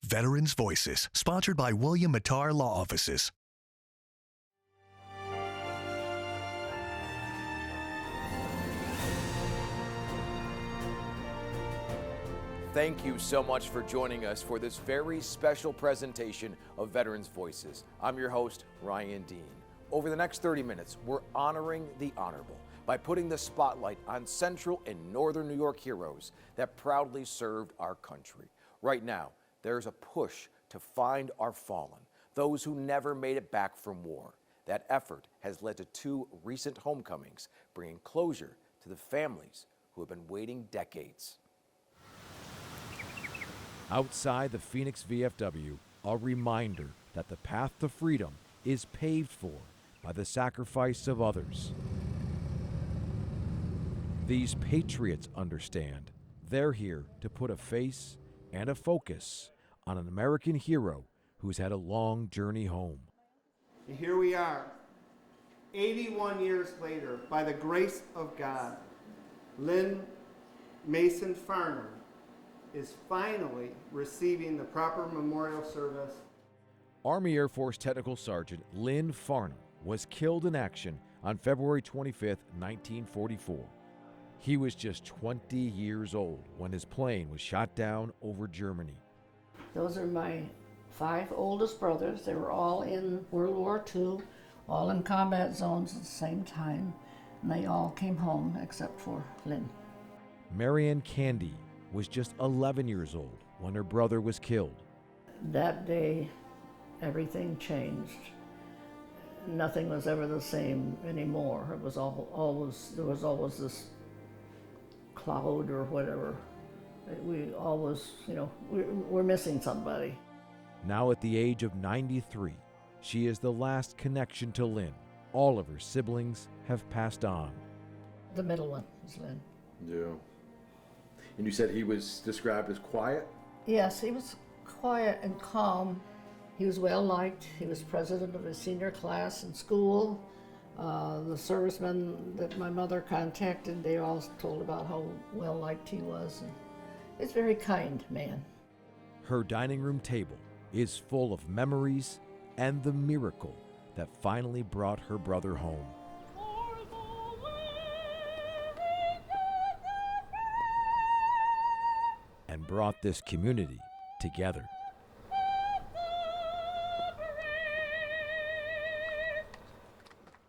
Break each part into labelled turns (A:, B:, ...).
A: Veterans Voices, sponsored by William Mattar Law Offices.
B: Thank you so much for joining us for this very special presentation of Veterans Voices. I'm your host, Ryan Dean. Over the next 30 minutes, we're honoring the honorable by putting the spotlight on Central and Northern New York heroes that proudly served our country. Right now, there's a push to find our fallen, those who never made it back from war. That effort has led to 2 recent homecomings, bringing closure to the families who have been waiting decades. Outside the Phoenix VFW, a reminder that the path to freedom is paved for by the sacrifice of others. These patriots understand they're here to put a face and a focus on an American hero who's had a long journey home.
C: Here we are, 81 years later, by the grace of God, Lynn Mason Farnham is finally receiving the proper memorial service.
B: Army Air Force Technical Sergeant Lynn Farnham was killed in action on February 25, 1944. He was just 20 years old when his plane was shot down over Germany.
D: Those are my 5 oldest brothers. They were all in World War II, all in combat zones at the same time, and they all came home except for Lynn.
B: Marianne Candy was just 11 years old when her brother was killed.
D: That day, everything changed. Nothing was ever the same anymore. It was there was always this cloud or whatever. We always, we're missing somebody.
B: Now at the age of 93, she is the last connection to Lynn. All of her siblings have passed on.
D: The middle one is Lynn.
E: Yeah. And you said he was described as quiet?
D: Yes, he was quiet and calm. He was well liked. He was president of his senior class in school. The servicemen that my mother contacted, they all told about how well liked he was. And he's a very kind man.
B: Her dining room table is full of memories and the miracle that finally brought her brother home. And brought this community together.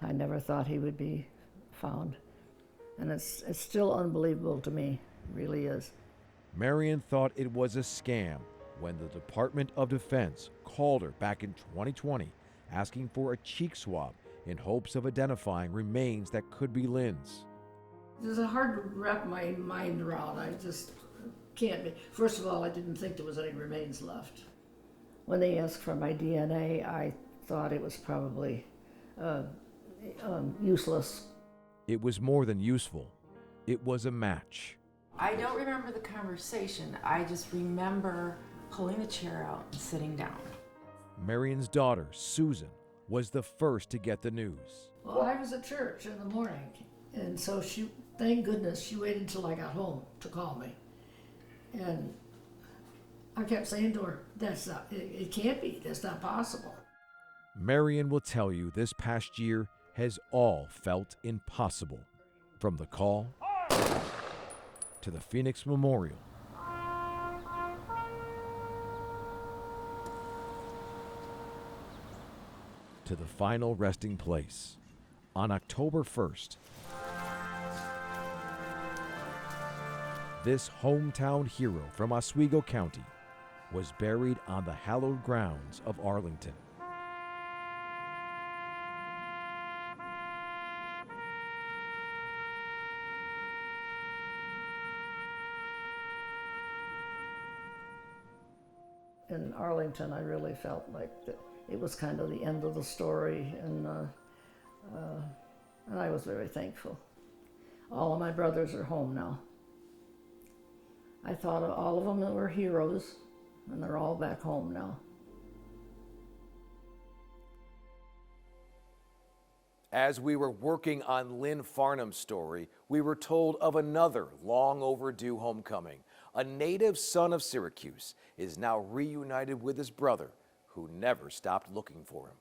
D: I never thought he would be found. And it's still unbelievable to me, it really is.
B: Marion thought it was a scam when the Department of Defense called her back in 2020 asking for a cheek swab in hopes of identifying remains that could be Lynn's.
D: It's hard to wrap my mind around. I just can't be. First of all, I didn't think there was any remains left. When they asked for my DNA, I thought it was probably useless.
B: It was more than useful. It was a match.
F: I don't remember the conversation. I just remember pulling the chair out and sitting down.
B: Marion's daughter, Susan, was the first to get the news.
D: Well, I was at church in the morning, and so thank goodness, she waited until I got home to call me. And I kept saying to her, it can't be, that's not possible.
B: Marion will tell you this past year has all felt impossible. From the call to the Phoenix Memorial. To the final resting place on October 1st. This hometown hero from Oswego County was buried on the hallowed grounds of Arlington.
D: In Arlington, I really felt like that it was kind of the end of the story, and I was very thankful. All of my brothers are home now. I thought of all of them that were heroes, and they're all back home now.
B: As we were working on Lynn Farnham's story, we were told of another long overdue homecoming. a native son of Syracuse, is now reunited with his brother, who never stopped looking for him.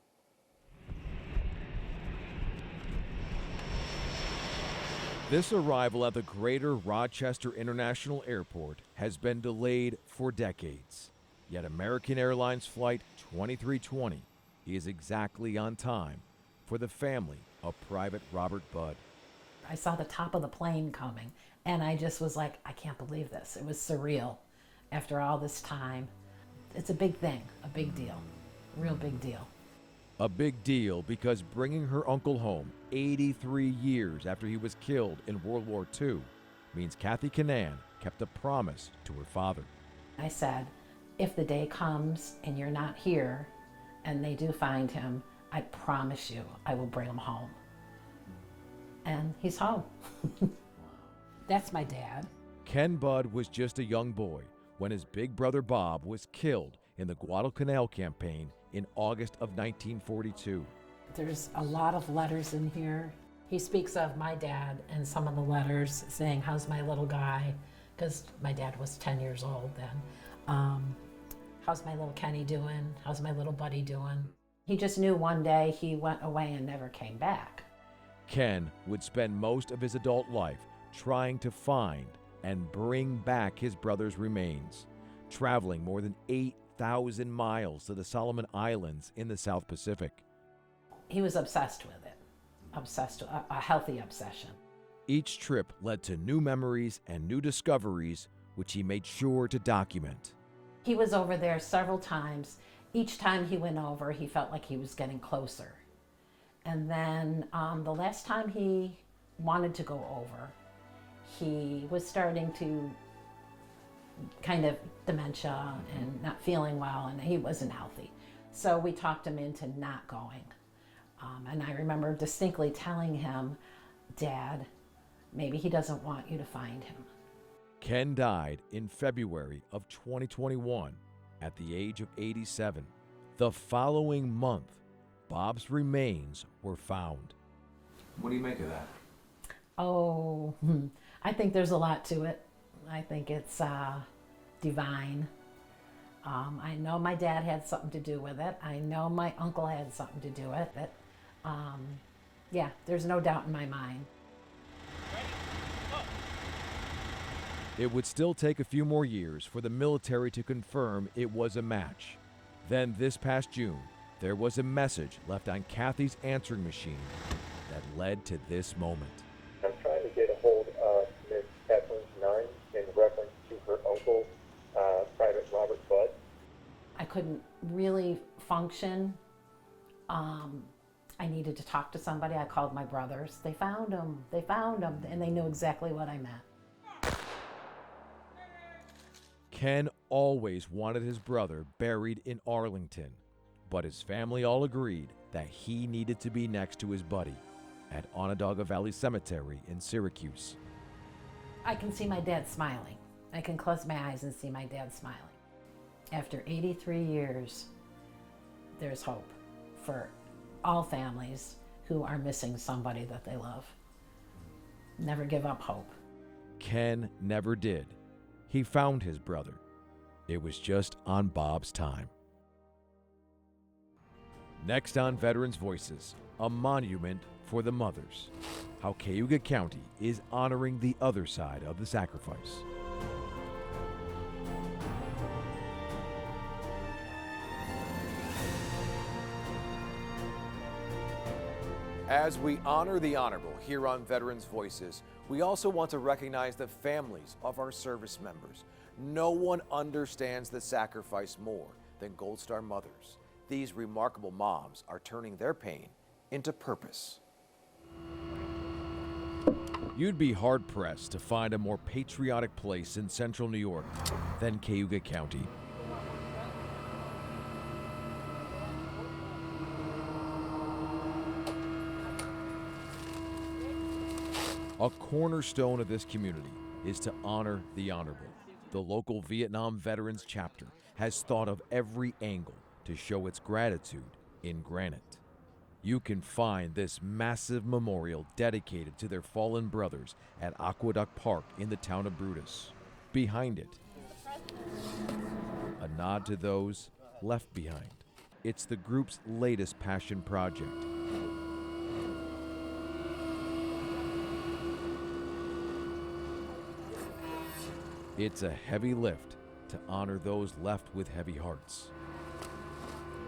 B: This arrival at the Greater Rochester International Airport has been delayed for decades. Yet American Airlines Flight 2320 is exactly on time for the family of Private Robert Budd.
G: I saw the top of the plane coming, and I just was like, I can't believe this. It was surreal after all this time. It's a big thing, a big deal, a real big deal.
B: A big deal because bringing her uncle home 83 years after he was killed in World War II means Kathy Canaan kept a promise to her father.
G: I said, if the day comes and you're not here and they do find him, I promise you I will bring him home. And he's home. That's my dad.
B: Ken Budd was just a young boy when his big brother Bob was killed in the Guadalcanal campaign in August of 1942.
G: There's a lot of letters in here. He speaks of my dad in some of the letters saying, how's my little guy? Because my dad was 10 years old then. How's my little Kenny doing? How's my little buddy doing? He just knew one day he went away and never came back.
B: Ken would spend most of his adult life trying to find and bring back his brother's remains, traveling more than 8,000 miles to the Solomon Islands in the South Pacific.
G: He was obsessed with it, a healthy obsession.
B: Each trip led to new memories and new discoveries, which he made sure to document.
G: He was over there several times. Each time he went over, he felt like he was getting closer. And then the last time he wanted to go over, he was starting to kind of dementia and not feeling well, and he wasn't healthy. So we talked him into not going. And I remember distinctly telling him, Dad, maybe he doesn't want you to find him.
B: Ken died in February of 2021 at the age of 87. The following month, Bob's remains were found. What do you make of that?
G: Oh, I think there's a lot to it. I think it's divine. I know my dad had something to do with it. I know my uncle had something to do with it. Yeah, there's no doubt in my mind.
B: It would still take a few more years for the military to confirm it was a match. Then this past June, there was a message left on Kathy's answering machine that led to this moment.
H: I'm trying to get a hold of Ms. Kathleen Canaan in reference to her uncle, Private Robert Budd.
G: I couldn't really function. I needed to talk to somebody. I called my brothers. They found him, and they knew exactly what I meant.
B: Ken always wanted his brother buried in Arlington, but his family all agreed that he needed to be next to his buddy at Onondaga Valley Cemetery in Syracuse.
G: I can see my dad smiling. I can close my eyes and see my dad smiling. After 83 years, there's hope for all families who are missing somebody that they love. Never give up hope.
B: Ken never did. He found his brother. It was just on Bob's time. Next on Veterans Voices, a monument for the mothers. How Cayuga County is honoring the other side of the sacrifice. As we honor the honorable here on Veterans Voices, we also want to recognize the families of our service members. No one understands the sacrifice more than Gold Star mothers. These remarkable moms are turning their pain into purpose. You'd be hard-pressed to find a more patriotic place in central New York than Cayuga County. A cornerstone of this community is to honor the honorable. The local Vietnam Veterans chapter has thought of every angle to show its gratitude in granite. You can find this massive memorial dedicated to their fallen brothers at Aqueduct Park in the town of Brutus. Behind it A nod to those left behind. It's the group's latest passion project. It's a heavy lift to honor those left with heavy hearts.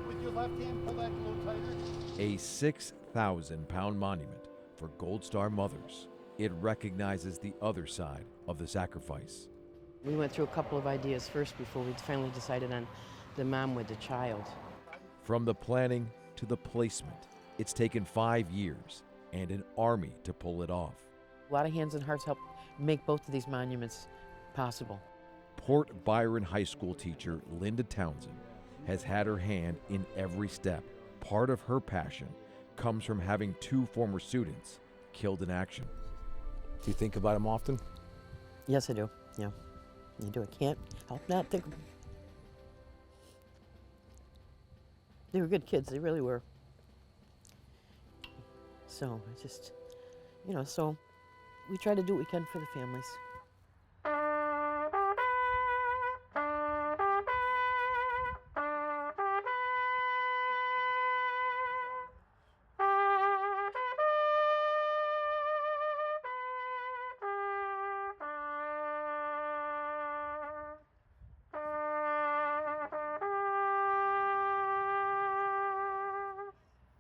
I: With your left hand, pull that a little tighter.
B: A 6,000-pound monument for Gold Star mothers. It recognizes the other side of the sacrifice.
J: We went through a couple of ideas first before we finally decided on the mom with the child.
B: From the planning to the placement, it's taken 5 years and an army to pull it off.
J: A lot of hands and hearts helped make both of these monuments possible.
B: Port Byron High School teacher Linda Townsend has had her hand in every step. Part of her passion comes from having 2 former students killed in action. Do you think about them often?
J: Yes, I do. Yeah, I do. I can't help not think. They were good kids. They really were. So I just, so we try to do what we can for the families.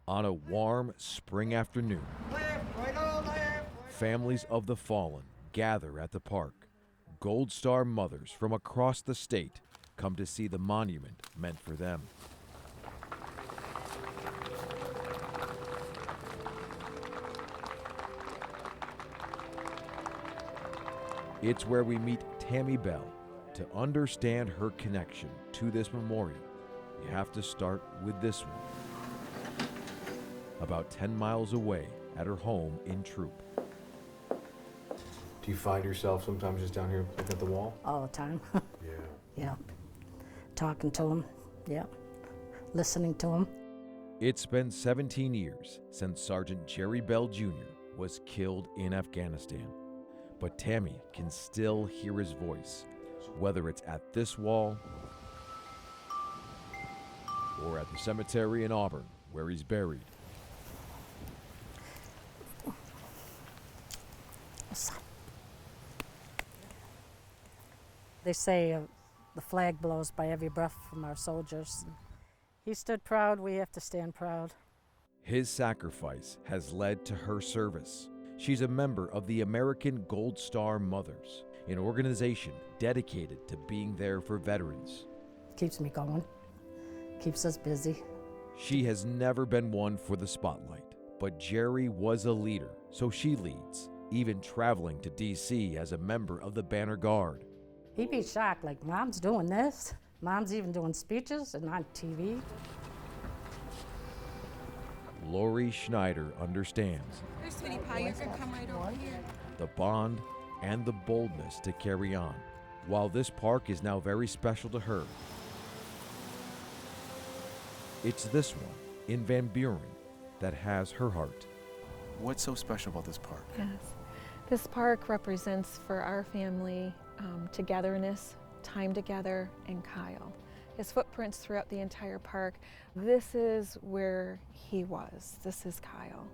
B: On a warm spring afternoon, families of the fallen gather at the park. Gold Star mothers from across the state come to see the monument meant for them. It's where we meet Tammy Bell. To understand her connection to this memorial, you have to start with this one. About 10 miles away at her home in Troop.
E: Do you find yourself sometimes just down here looking at the wall?
K: All the time.
E: Yeah.
K: Yeah. Talking to him. Yeah. Listening to him.
B: It's been 17 years since Sergeant Jerry Bell Jr. was killed in Afghanistan. But Tammy can still hear his voice, whether it's at this wall or at the cemetery in Auburn, where he's buried.
K: They say the flag blows by every breath from our soldiers. He stood proud, we have to stand proud.
B: His sacrifice has led to her service. She's a member of the American Gold Star Mothers, an organization dedicated to being there for veterans.
K: Keeps me going, keeps us busy.
B: She has never been one for the spotlight, but Jerry was a leader, so she leads, even traveling to D.C. as a member of the Banner Guard.
K: He'd be shocked, like, Mom's doing this. Mom's even doing speeches and on TV.
B: Lori Schneider understands
L: There's Sweetie Pie, you can come right over here.
B: the bond and the boldness to carry on. While this park is now very special to her, it's this one in Van Buren that has her heart.
E: What's so special about this park?
L: Yes. This park represents for our family togetherness, time together, and Kyle. His footprints throughout the entire park. This is where he was. This is Kyle.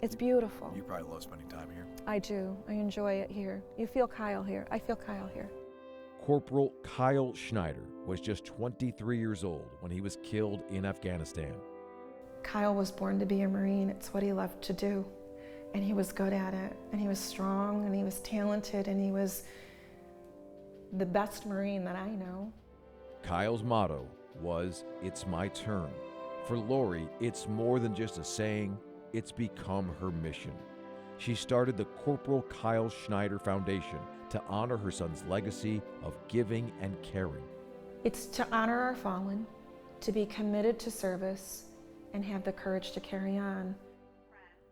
L: It's beautiful.
E: You probably love spending time here.
L: I do. I enjoy it here. You feel Kyle here. I feel Kyle here.
B: Corporal Kyle Schneider was just 23 years old when he was killed in Afghanistan.
L: Kyle was born to be a Marine. It's what he loved to do. And he was good at it. And he was strong, and he was talented, and he was the best Marine that I know.
B: Kyle's motto was, "It's my turn." For Lori, it's more than just a saying, it's become her mission. She started the Corporal Kyle Schneider Foundation to honor her son's legacy of giving and caring.
L: It's to honor our fallen, to be committed to service, and have the courage to carry on.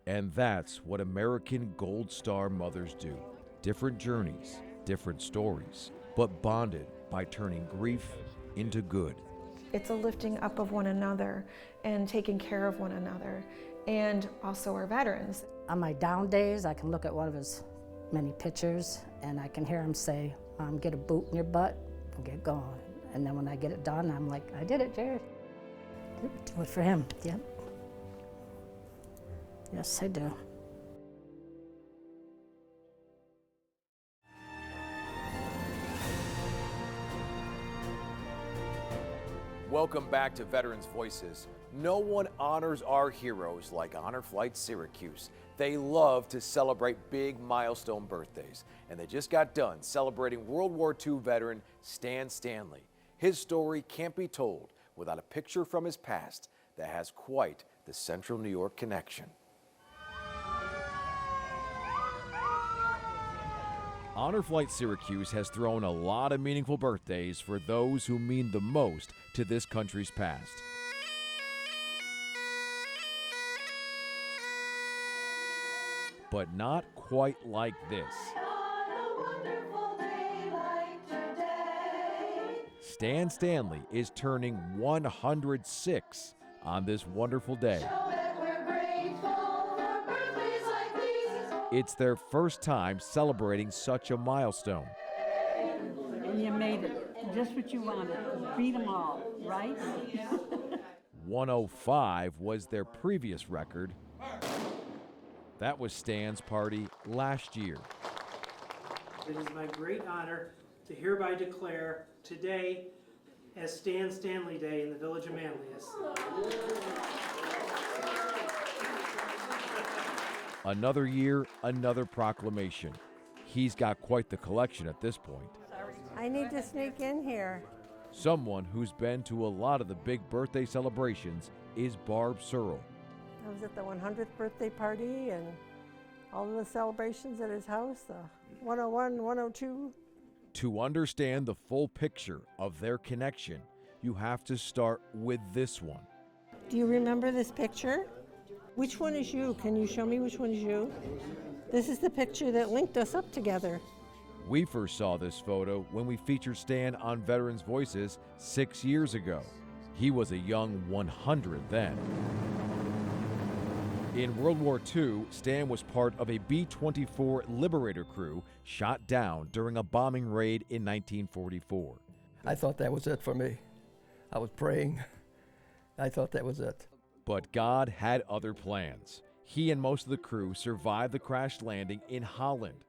B: And that's what American Gold Star mothers do. Different journeys, different stories, but bonded by turning grief into good.
L: It's a lifting up of one another and taking care of one another, and also our veterans.
K: On my down days, I can look at one of his many pictures and I can hear him say, "Get a boot in your butt and get going. And then when I get it done, I'm like, I did it, Jared. Do it for him, yep. Yes, I do.
B: Welcome back to Veterans Voices. No one honors our heroes like Honor Flight Syracuse. They love to celebrate big milestone birthdays, and they just got done celebrating World War II veteran Stan Stanley. His story can't be told without a picture from his past that has quite the Central New York connection. Honor Flight Syracuse has thrown a lot of meaningful birthdays for those who mean the most to this country's past. But not quite like this. Stan Stanley is turning 106 on this wonderful day. It's their first time celebrating such a milestone.
M: And you made it just what you wanted. Beat them all, right?
B: 105 was their previous record. That was Stan's party last year.
N: It is my great honor to hereby declare today as Stan Stanley Day in the Village of Manlius.
B: Another year, another proclamation. He's got quite the collection at this point.
O: I need to sneak in here.
B: Someone who's been to a lot of the big birthday celebrations is Barb Searle.
O: I was at the 100th birthday party and all of the celebrations at his house, the 101, 102.
B: To understand the full picture of their connection, you have to start with this one.
O: Do you remember this picture? Which one is you? Can you show me which one is you? This is the picture that linked us up together.
B: We first saw this photo when we featured Stan on Veterans Voices 6 years ago. He was a young 100 then. In World War II, Stan was part of a B-24 Liberator crew shot down during a bombing raid in 1944.
P: I thought that was it for me. I was praying. I thought that was it.
B: But God had other plans. He and most of the crew survived the crash landing in Holland.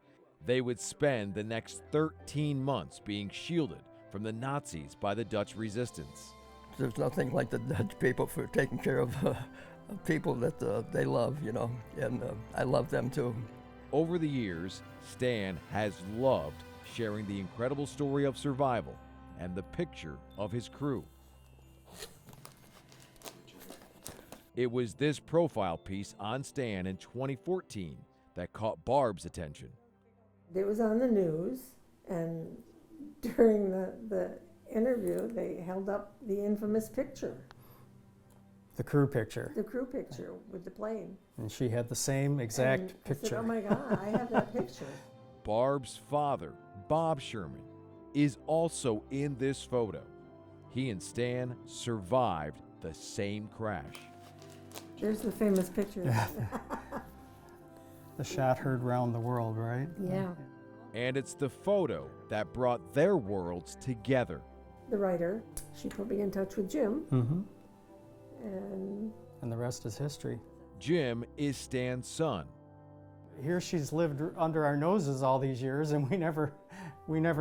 B: They would spend the next 13 months being shielded from the Nazis by the Dutch resistance.
P: There's nothing like the Dutch people for taking care of people that they love, you know, and I love them too.
B: Over the years, Stan has loved sharing the incredible story of survival and the picture of his crew. It was this profile piece on Stan in 2014 that caught Barb's attention.
O: It was on the news, and during the interview, they held up the infamous picture.
Q: The crew picture.
O: The crew picture with the plane.
Q: And she had the same exact picture.
O: I said, oh my God, I have that picture.
B: Barb's father, Bob Sherman, is also in this photo. He and Stan survived the same crash.
O: There's the famous picture.
Q: The shot heard round the world, right?
O: Yeah.
B: And it's the photo that brought their worlds together.
O: The writer, she put me in touch with Jim.
Q: Mm-hmm.
O: And
Q: the rest is history.
B: Jim is Stan's son.
Q: Here she's lived under our noses all these years, and we never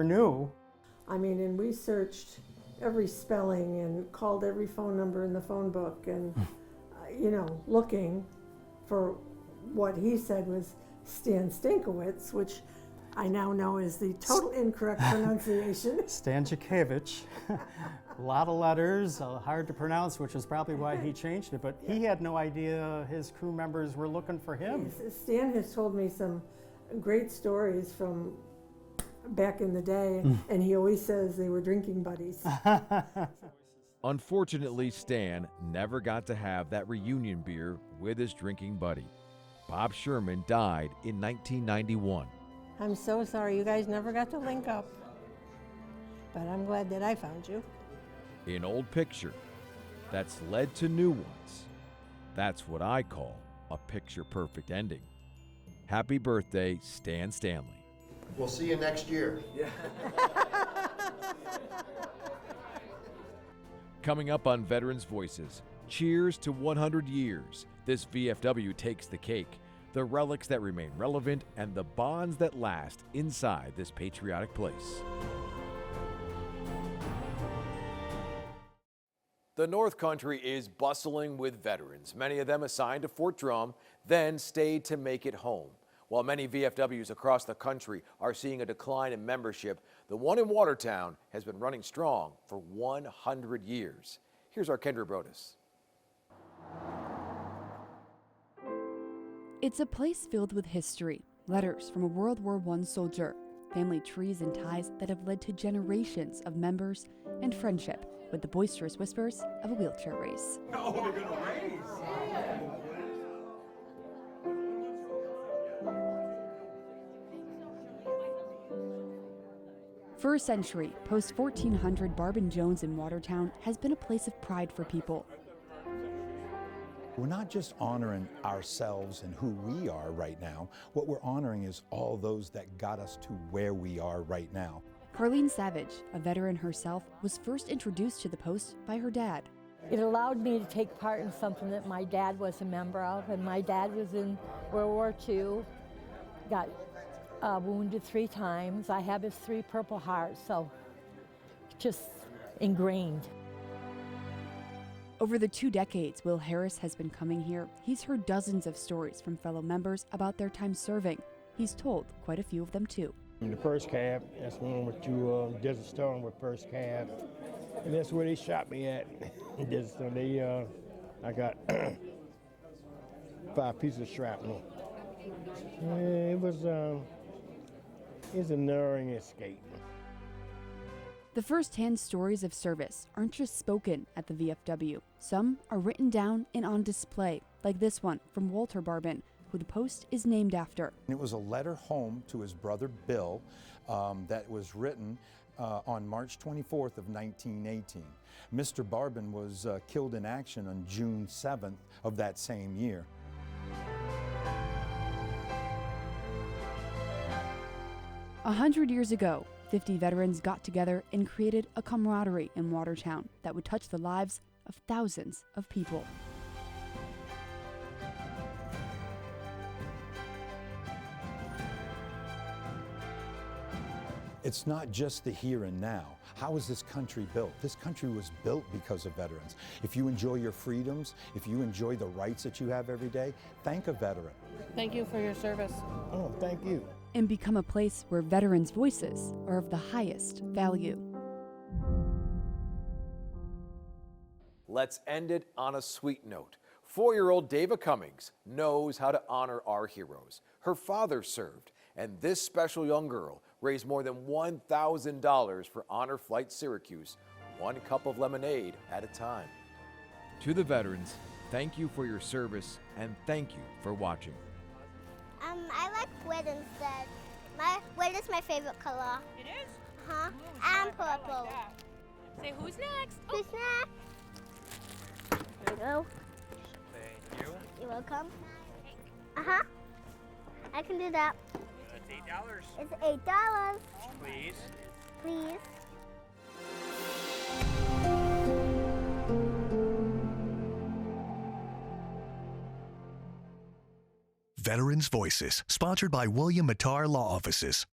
Q: knew.
O: I mean, and we searched every spelling and called every phone number in the phone book and, you know, looking for what he said was Stan Stankiewicz, which I now know is the total incorrect pronunciation.
Q: Stan Jakevich. A lot of letters, hard to pronounce, which is probably why he changed it, but he had no idea his crew members were looking for him.
O: Stan has told me some great stories from back in the day, and he always says they were drinking buddies.
B: Unfortunately, Stan never got to have that reunion beer with his drinking buddy. Bob Sherman died in 1991.
O: I'm so sorry you guys never got to link up, but I'm glad that I found you.
B: An old picture that's led to new ones. That's what I call a picture-perfect ending. Happy birthday, Stan Stanley.
R: We'll see you next year.
B: Yeah. Coming up on Veterans Voices, cheers to 100 years. This VFW takes the cake. The relics that remain relevant and the bonds that last inside this patriotic place. The North Country is bustling with veterans, many of them assigned to Fort Drum, then stayed to make it home. While many VFWs across the country are seeing a decline in membership, the one in Watertown has been running strong for 100 years. Here's our Kendra Brodus.
R: It's a place filled with history, letters from a World War I soldier, family trees and ties that have led to generations of members, and friendship with the boisterous whispers of a wheelchair race.
S: Oh, they're gonna race!
R: For a century, post 1400 Barbin Jones in Watertown has been a place of pride for people.
T: We're not just honoring ourselves and who we are right now. What we're honoring is all those that got us to where we are right now.
R: Carlene Savage, a veteran herself, was first introduced to the post by her dad.
U: It allowed me to take part in something that my dad was a member of, and my dad was in World War II, got wounded 3 times. I have his 3 Purple Hearts, so just ingrained.
R: Over the 2 decades Will Harris has been coming here, he's heard dozens of stories from fellow members about their time serving. He's told quite a few of them too.
V: The first cab, that's the one with you, Desert Storm with first cab. And that's where they shot me at. Desert Storm, I got 5 pieces of shrapnel. It was a narrowing escape.
R: The first-hand stories of service aren't just spoken at the VFW. Some are written down and on display, like this one from Walter Barbin, who the post is named after.
T: It was a letter home to his brother Bill that was written on March 24th of 1918. Mr. Barbin was killed in action on June 7th of that same year.
R: A 100 years ago, 50 veterans got together and created a camaraderie in Watertown that would touch the lives of thousands of people.
T: It's not just the here and now. How is this country built? This country was built because of veterans. If you enjoy your freedoms, if you enjoy the rights that you have every day, thank a veteran.
K: Thank you for your service.
V: Oh, thank you.
R: And become a place where veterans' voices are of the highest value.
B: Let's end it on a sweet note. 4-year-old Dava Cummings knows how to honor our heroes. Her father served, and this special young girl raised more than $1,000 for Honor Flight Syracuse, 1 cup of lemonade at a time. To the veterans, thank you for your service, and thank you for watching.
W: I like red instead. Red is my favorite color.
X: It is?
W: Huh?
X: Oh,
W: And purple.
X: Say who's next?
W: Who's next? Here we go.
X: Thank you.
W: You're welcome. Uh-huh. I can do that.
X: It's $8.
W: It's $8.
X: Please.
W: Please.
A: Veterans Voices, sponsored by WSYR Law Offices.